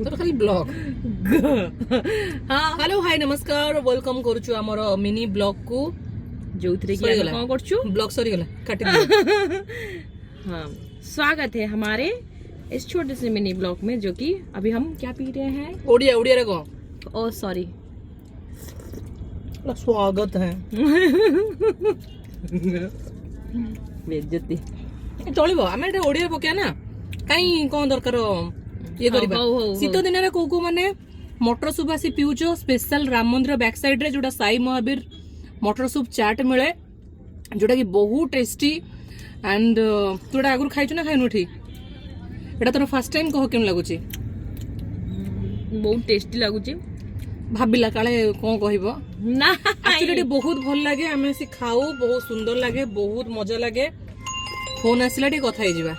खाली blog hello hi नमस्कार welcome करूछु हमर मिनी ब्लॉग को जो कि कौन करछु ब्लॉग सॉरी गला काट दियो। हाँ, स्वागत है हमारे इस छोटे से मिनी ब्लॉग में, जो कि अभी हम क्या पी रहे हैं। ओडिया ओडिया रे को ओ सॉरी, स्वागत है बेइज्जती चलिबो आमे एटा ओडिया पकिया ना काई कोन दरकार ये करबा शीत दिन रे को माने मटर सूप आसी पिउचो स्पेशल राम मंदिर बैक साइड रे जोटा साई महावीर मटर सूप चाट मिले जोटा कि बहुत टेस्टी एंड तोड़ा आगु खाइछु ना खाइनु ठी एटा तोर फर्स्ट टाइम कह केन लागुची बहुत टेस्टी लागुची भाबिला काले कोन कहइबो ना एक्चुअली बहुत भल लागे हमें से खाऊ बहुत सुंदर लागे बहुत मजा लागे फोन आसिला टी कथा हे जिबा